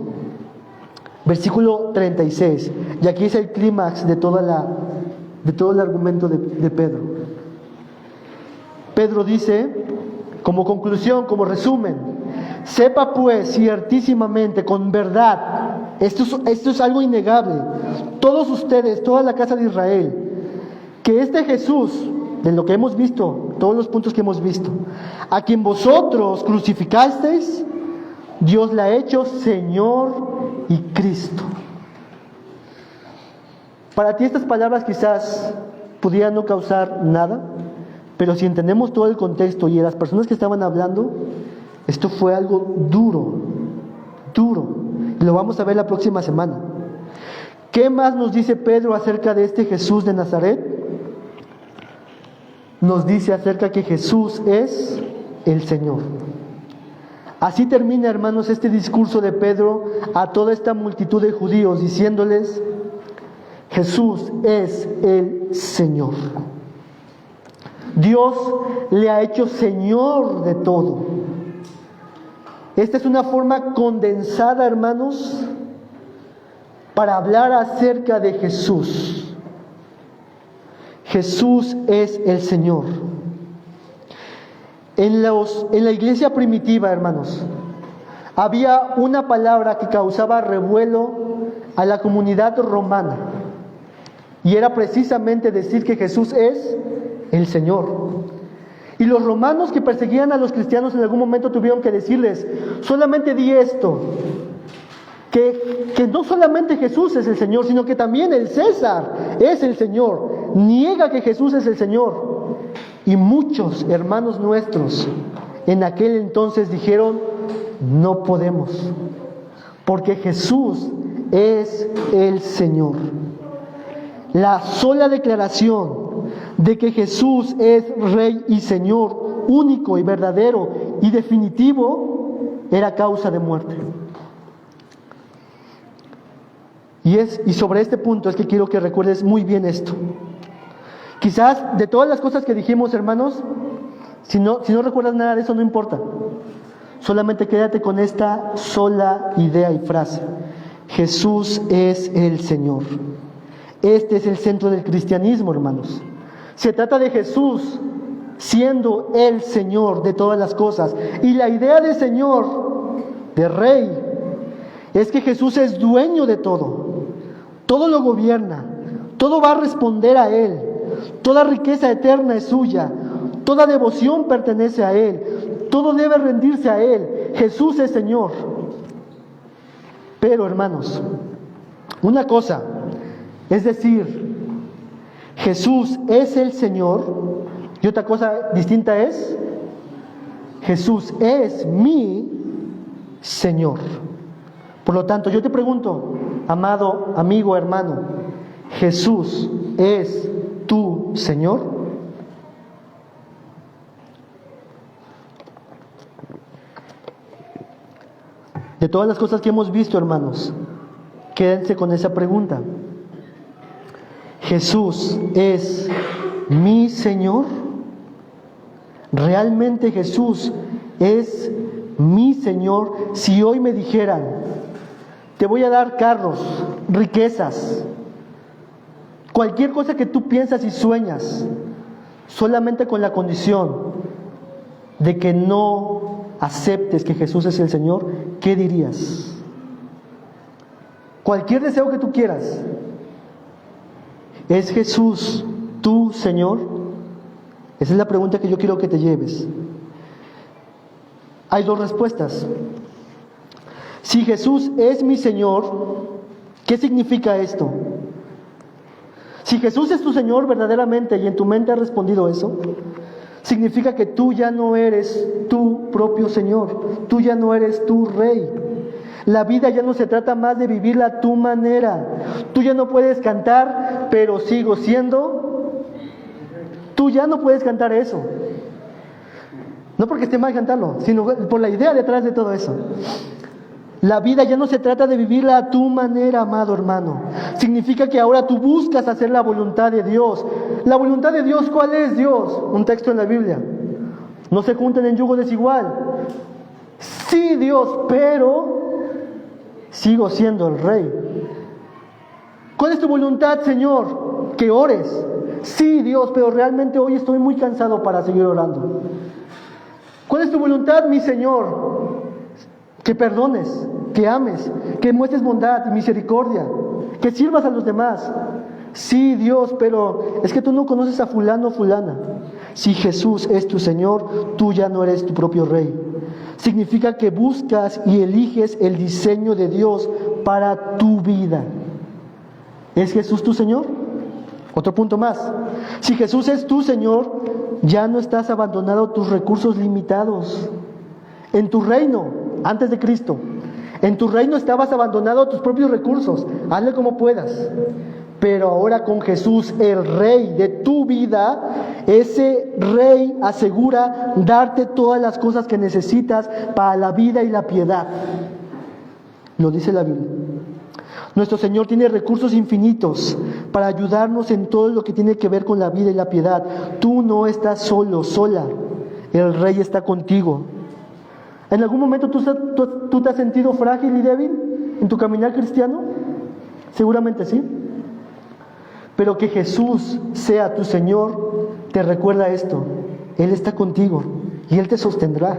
versículo 36, y aquí es el clímax de todo el argumento de Pedro. Pedro dice, como conclusión, como resumen: sepa pues ciertísimamente, con verdad, esto es algo innegable, todos ustedes, toda la casa de Israel, que este Jesús, de lo que hemos visto, todos los puntos que hemos visto, a quien vosotros crucificasteis, Dios le ha hecho Señor y Cristo. Para ti estas palabras quizás pudieran no causar nada, pero si entendemos todo el contexto y las personas que estaban hablando, esto fue algo duro, y lo vamos a ver la próxima semana. ¿Qué más nos dice Pedro acerca de este Jesús de Nazaret? Nos dice acerca que Jesús es el Señor. Así termina, hermanos, este discurso de Pedro a toda esta multitud de judíos, diciéndoles: Jesús es el Señor. Dios le ha hecho Señor de todo. Esta es una forma condensada, hermanos, para hablar acerca de Jesús. Jesús es el Señor. En la iglesia primitiva, hermanos, había una palabra que causaba revuelo a la comunidad romana, y era precisamente decir que Jesús es el Señor. Y los romanos que perseguían a los cristianos en algún momento tuvieron que decirles: solamente di esto, que no solamente Jesús es el Señor, sino que también el César es el Señor. Niega que Jesús es el Señor. Y muchos hermanos nuestros en aquel entonces dijeron: no podemos, porque Jesús es el Señor. La sola declaración de que Jesús es Rey y Señor único y verdadero y definitivo era causa de muerte. Y sobre este punto es que quiero que recuerdes muy bien esto. Quizás de todas las cosas que dijimos, hermanos, si no recuerdas nada de eso, no importa. Solamente quédate con esta sola idea y frase: Jesús es el Señor. Este es el centro del cristianismo, hermanos. Se trata de Jesús siendo el Señor de todas las cosas. Y la idea de Señor, de Rey, es que Jesús es dueño de todo. Todo lo gobierna. Todo va a responder a Él. Toda riqueza eterna es suya. Toda devoción pertenece a Él. Todo debe rendirse a Él. Jesús es Señor. Pero, hermanos, una cosa es decir, Jesús es el Señor, y otra cosa distinta es: Jesús es mi Señor. Por lo tanto, yo te pregunto, amado amigo, hermano, ¿Jesús es tu Señor? De todas las cosas que hemos visto, hermanos, quédense con esa pregunta: ¿Jesús es mi Señor? ¿Realmente Jesús es mi Señor? Si hoy me dijeran: te voy a dar carros, riquezas, cualquier cosa que tú piensas y sueñas, solamente con la condición de que no aceptes que Jesús es el Señor, ¿qué dirías? Cualquier deseo que tú quieras. ¿Es Jesús tu Señor? Esa es la pregunta que yo quiero que te lleves. Hay dos respuestas. Si Jesús es mi Señor, ¿qué significa esto? Si Jesús es tu Señor verdaderamente y en tu mente has respondido eso, significa que tú ya no eres tu propio Señor, tú ya no eres tu Rey. La vida ya no se trata más de vivirla a tu manera. Tú ya no puedes cantar, pero sigo siendo. Tú ya no puedes cantar eso. No porque esté mal cantarlo, sino por la idea detrás de todo eso. La vida ya no se trata de vivirla a tu manera, amado hermano. Significa que ahora tú buscas hacer la voluntad de Dios. ¿La voluntad de Dios cuál es, Dios? Un texto en la Biblia. No se junten en yugo desigual. Sí, Dios, pero sigo siendo el Rey. ¿Cuál es tu voluntad, Señor? Que ores. Sí, Dios, pero realmente hoy estoy muy cansado para seguir orando. ¿Cuál es tu voluntad, mi Señor? Que perdones, que ames, que muestres bondad y misericordia, que sirvas a los demás. Sí, Dios, pero es que tú no conoces a fulano o fulana. Si Jesús es tu Señor, tú ya no eres tu propio Rey. Significa que buscas y eliges el diseño de Dios para tu vida. ¿Es Jesús tu Señor? Otro punto más. Si Jesús es tu Señor, ya no estás abandonado a tus recursos limitados. En tu reino, antes de Cristo, en tu reino estabas abandonado a tus propios recursos. Hazle como puedas. Pero ahora con Jesús, el Rey de tu vida, ese Rey asegura darte todas las cosas que necesitas para la vida y la piedad. Lo dice la Biblia. Nuestro Señor tiene recursos infinitos para ayudarnos en todo lo que tiene que ver con la vida y la piedad. Tú no estás solo, sola. El Rey está contigo. ¿En algún momento tú te has sentido frágil y débil en tu caminar cristiano? Seguramente sí. Pero que Jesús sea tu Señor te recuerda esto. Él está contigo y Él te sostendrá.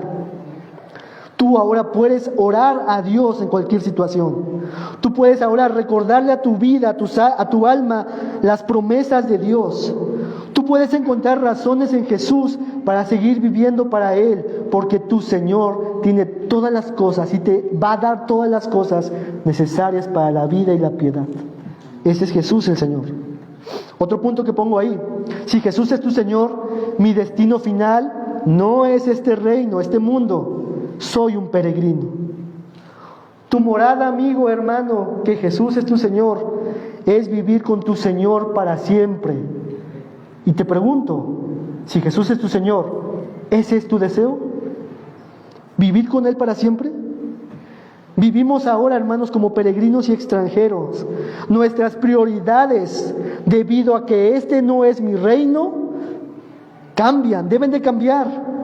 Tú ahora puedes orar a Dios en cualquier situación. Tú puedes ahora recordarle a tu vida, a tu alma, las promesas de Dios. Tú puedes encontrar razones en Jesús para seguir viviendo para Él, porque tu Señor tiene todas las cosas y te va a dar todas las cosas necesarias para la vida y la piedad. Ese es Jesús el Señor. Otro punto que pongo ahí. Si Jesús es tu Señor, mi destino final no es este reino, este mundo. Soy un peregrino. Tu morada, amigo, hermano, que Jesús es tu Señor, es vivir con tu Señor para siempre. Y te pregunto, si Jesús es tu Señor, ¿ese es tu deseo? ¿Vivir con Él para siempre? Vivimos ahora, hermanos, como peregrinos y extranjeros. Nuestras prioridades, debido a que este no es mi reino, cambian, deben de cambiar.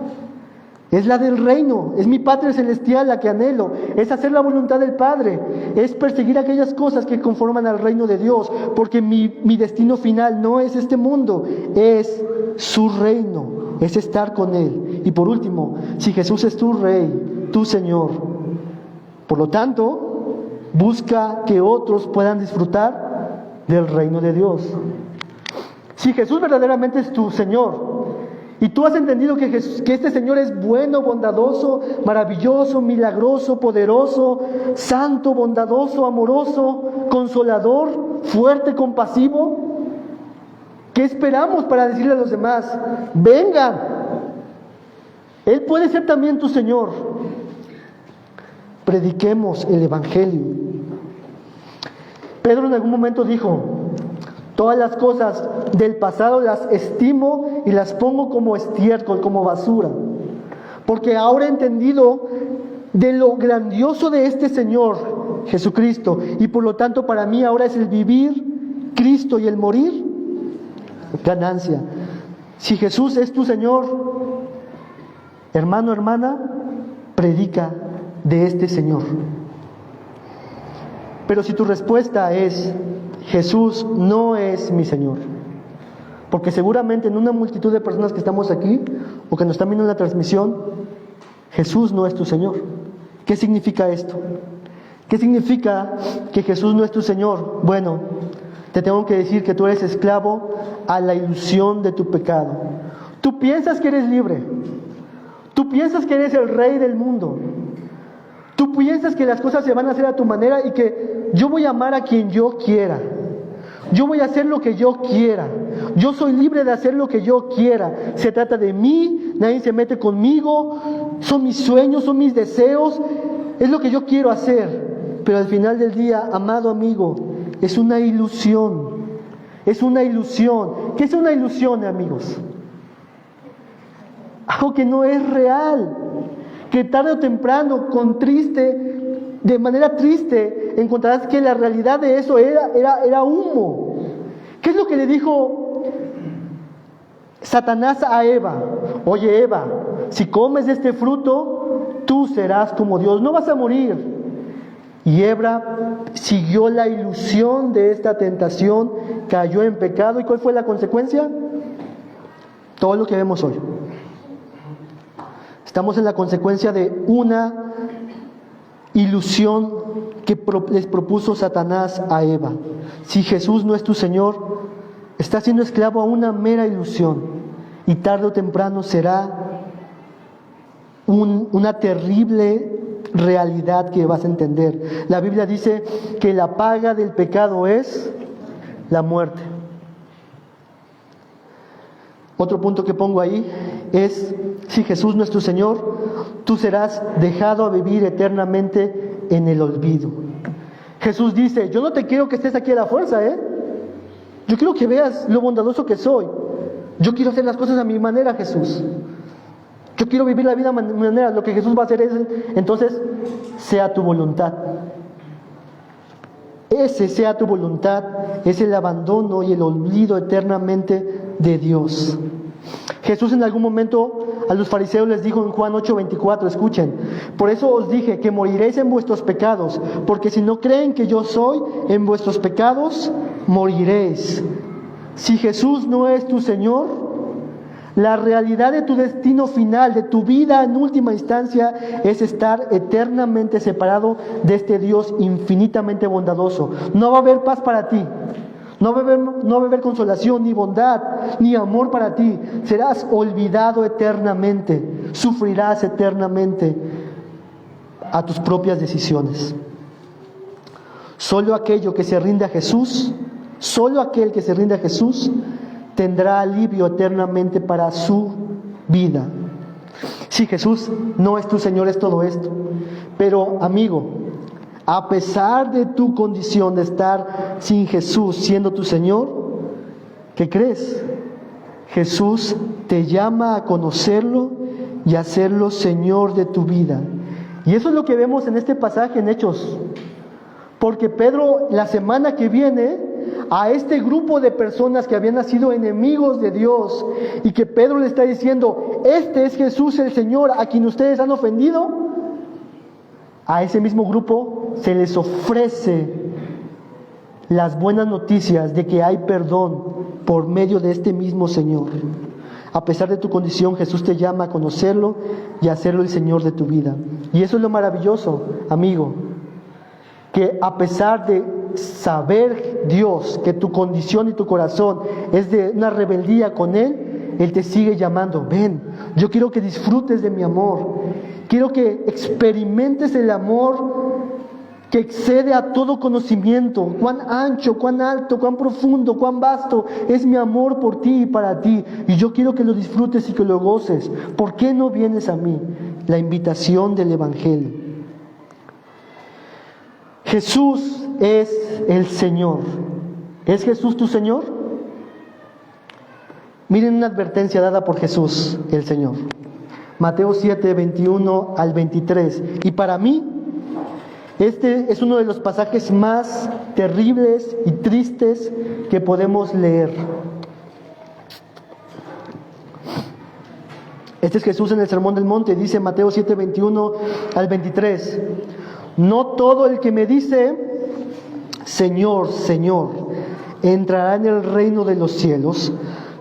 Es la del reino, es mi Padre Celestial la que anhelo, es hacer la voluntad del Padre, es perseguir aquellas cosas que conforman al reino de Dios, porque mi destino final no es este mundo, es su reino, es estar con Él. Y por último, si Jesús es tu Rey, tu Señor, por lo tanto, busca que otros puedan disfrutar del reino de Dios. Si Jesús verdaderamente es tu Señor, y tú has entendido que este Señor es bueno, bondadoso, maravilloso, milagroso, poderoso, santo, bondadoso, amoroso, consolador, fuerte, compasivo, ¿qué esperamos para decirle a los demás? Vengan, Él puede ser también tu Señor. Prediquemos el Evangelio. Pedro en algún momento dijo: todas las cosas del pasado las estimo y las pongo como estiércol, como basura, porque ahora he entendido de lo grandioso de este Señor Jesucristo, y por lo tanto para mí ahora es el vivir Cristo y el morir ganancia. Si Jesús es tu Señor, hermano, hermana, predica de este Señor. Pero si tu respuesta es: Jesús no es mi Señor, porque seguramente en una multitud de personas que estamos aquí o que nos están viendo en la transmisión, Jesús no es tu Señor. ¿Qué significa esto? ¿Qué significa que Jesús no es tu Señor? Bueno, te tengo que decir que tú eres esclavo a la ilusión de tu pecado. Tú piensas que eres libre. Tú piensas que eres el rey del mundo. Tú piensas que las cosas se van a hacer a tu manera y que yo voy a amar a quien yo quiera. Yo voy a hacer lo que yo quiera. Yo soy libre de hacer lo que yo quiera. Se trata de mí, nadie se mete conmigo. Son mis sueños, son mis deseos. Es lo que yo quiero hacer. Pero al final del día, amado amigo, es una ilusión. Es una ilusión. ¿Qué es una ilusión, amigos? Algo que no es real. Que tarde o temprano, de manera triste, encontrarás que la realidad de eso era humo. ¿Qué es lo que le dijo Satanás a Eva? Oye, Eva, si comes de este fruto, tú serás como Dios, no vas a morir. Y Eva siguió la ilusión de esta tentación, cayó en pecado. ¿Y cuál fue la consecuencia? Todo lo que vemos hoy. Estamos en la consecuencia de una ilusión que les propuso Satanás a Eva. Si Jesús no es tu Señor, estás siendo esclavo a una mera ilusión y tarde o temprano será una terrible realidad que vas a entender. La Biblia dice que la paga del pecado es la muerte. Otro punto que pongo ahí es, si Jesús no es tu Señor, tú serás dejado a vivir eternamente en el olvido. Jesús dice, yo no te quiero que estés aquí a la fuerza, yo quiero que veas lo bondadoso que soy. Yo quiero hacer las cosas a mi manera, Jesús. Yo quiero vivir la vida a mi manera. Lo que Jesús va a hacer es, entonces, sea tu voluntad. Ese sea tu voluntad, es el abandono y el olvido eternamente de Dios. Jesús en algún momento a los fariseos les dijo en Juan 8:24, escuchen, por eso os dije que moriréis en vuestros pecados, porque si no creen que yo soy, en vuestros pecados moriréis. Si Jesús no es tu Señor, la realidad de tu destino final, de tu vida en última instancia, es estar eternamente separado de este Dios infinitamente bondadoso. No va a haber paz para ti. No va a haber consolación, ni bondad, ni amor para ti. Serás olvidado eternamente. Sufrirás eternamente a tus propias decisiones. Solo aquel que se rinde a Jesús, tendrá alivio eternamente para su vida. Si Jesús no es tu Señor, es todo esto. Pero, amigo, a pesar de tu condición de estar sin Jesús siendo tu Señor, ¿qué crees? Jesús te llama a conocerlo y a hacerlo Señor de tu vida. Y eso es lo que vemos en este pasaje en Hechos. Porque Pedro, la semana que viene, a este grupo de personas que habían nacido enemigos de Dios y que Pedro le está diciendo, este es Jesús el Señor a quien ustedes han ofendido, a ese mismo grupo se les ofrece las buenas noticias de que hay perdón por medio de este mismo Señor. A pesar de tu condición, Jesús te llama a conocerlo y a hacerlo el Señor de tu vida. Y eso es lo maravilloso, amigo, que a pesar de saber Dios que tu condición y tu corazón es de una rebeldía con Él, Él te sigue llamando, ven, yo quiero que disfrutes de mi amor, quiero que experimentes el amor que excede a todo conocimiento, cuán ancho, cuán alto, cuán profundo, cuán vasto es mi amor por ti y para ti, y yo quiero que lo disfrutes y que lo goces. ¿Por qué no vienes a mí? La invitación del Evangelio. Jesús es el Señor. ¿Es Jesús tu Señor? Miren una advertencia dada por Jesús, el Señor. Mateo 7, 21 al 23. Y para mí, este es uno de los pasajes más terribles y tristes que podemos leer. Este es Jesús en el Sermón del Monte, dice Mateo 7, 21 al 23. No todo el que me dice, Señor, Señor, entrará en el reino de los cielos,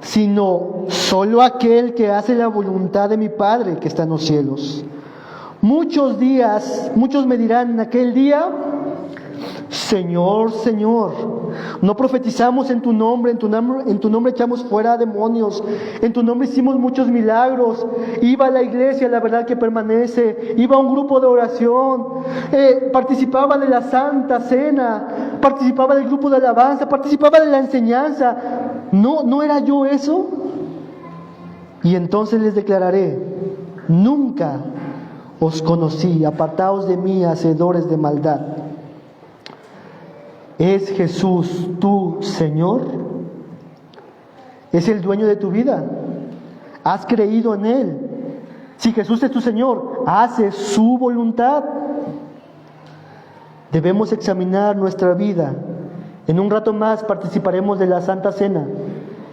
sino solo aquel que hace la voluntad de mi Padre que está en los cielos. Muchos me dirán en aquel día, Señor, Señor, No profetizamos en tu nombre, en tu nombre echamos fuera demonios, en tu nombre hicimos muchos milagros. Iba a la iglesia, la verdad que permanece, iba a un grupo de oración, participaba de la Santa Cena, participaba del grupo de alabanza, participaba de la enseñanza. ¿No era yo eso? Y entonces les declararé: nunca os conocí, apartaos de mí, hacedores de maldad. ¿Es Jesús tu Señor? ¿Es el dueño de tu vida? ¿Has creído en Él? Si Jesús es tu Señor, ¿haces su voluntad? Debemos examinar nuestra vida. En un rato más participaremos de la Santa Cena.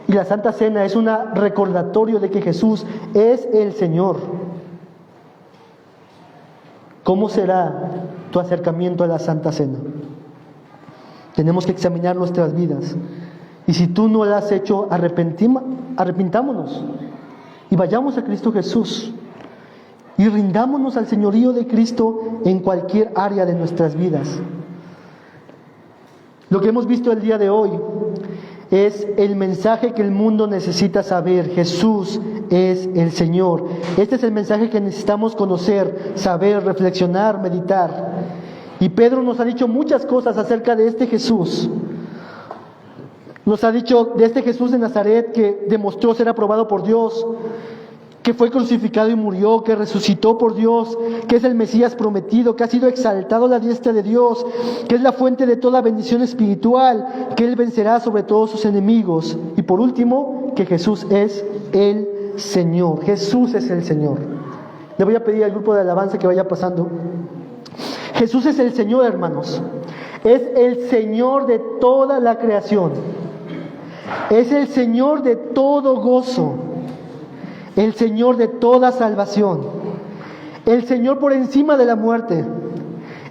Y la Santa Cena es un recordatorio de que Jesús es el Señor. ¿Cómo será tu acercamiento a la Santa Cena? Tenemos que examinar nuestras vidas. Y si tú no lo has hecho, arrepintámonos y vayamos a Cristo Jesús y rindámonos al señorío de Cristo en cualquier área de nuestras vidas. Lo que hemos visto el día de hoy es el mensaje que el mundo necesita saber: Jesús es el Señor. Este es el mensaje que necesitamos conocer, saber, reflexionar, meditar. Y Pedro nos ha dicho muchas cosas acerca de este Jesús. Nos ha dicho de este Jesús de Nazaret, que demostró ser aprobado por Dios, que fue crucificado y murió, que resucitó por Dios, que es el Mesías prometido, que ha sido exaltado a la diestra de Dios, que es la fuente de toda bendición espiritual, que Él vencerá sobre todos sus enemigos. Y por último, que Jesús es el Señor. Jesús es el Señor. Le voy a pedir al grupo de alabanza que vaya pasando. Jesús es el Señor, hermanos. Es el Señor de toda la creación. Es el Señor de todo gozo. El Señor de toda salvación. El Señor por encima de la muerte.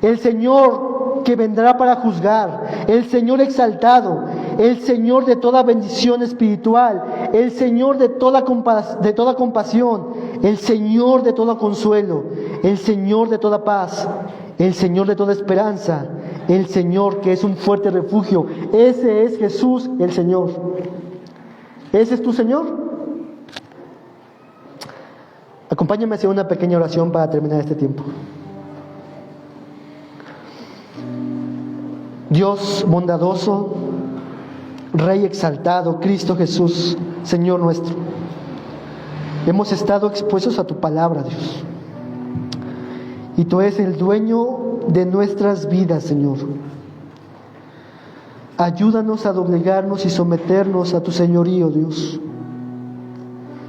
El Señor que vendrá para juzgar. El Señor exaltado. El Señor de toda bendición espiritual. El Señor de toda compasión. El Señor de todo consuelo. El Señor de toda paz. El Señor de toda esperanza. El Señor que es un fuerte refugio. Ese es Jesús el Señor. ¿Ese es tu Señor? Acompáñame a hacer una pequeña oración para terminar este tiempo. Dios bondadoso, Rey exaltado, Cristo Jesús, Señor nuestro. Hemos estado expuestos a tu palabra, Dios. Y tú eres el dueño de nuestras vidas, Señor. Ayúdanos a doblegarnos y someternos a tu señorío, Dios.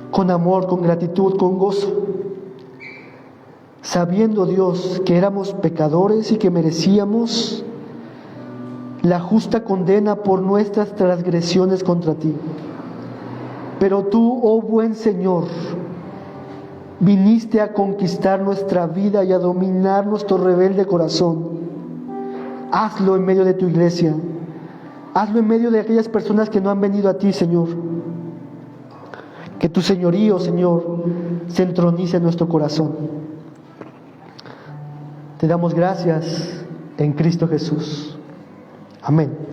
Con amor, con gratitud, con gozo. Sabiendo, Dios, que éramos pecadores y que merecíamos la justa condena por nuestras transgresiones contra ti. Pero tú, oh buen Señor, viniste a conquistar nuestra vida y a dominar nuestro rebelde corazón. Hazlo en medio de tu iglesia. Hazlo en medio de aquellas personas que no han venido a ti, Señor. Que tu señorío, Señor, se entronice en nuestro corazón. Te damos gracias en Cristo Jesús. Amén.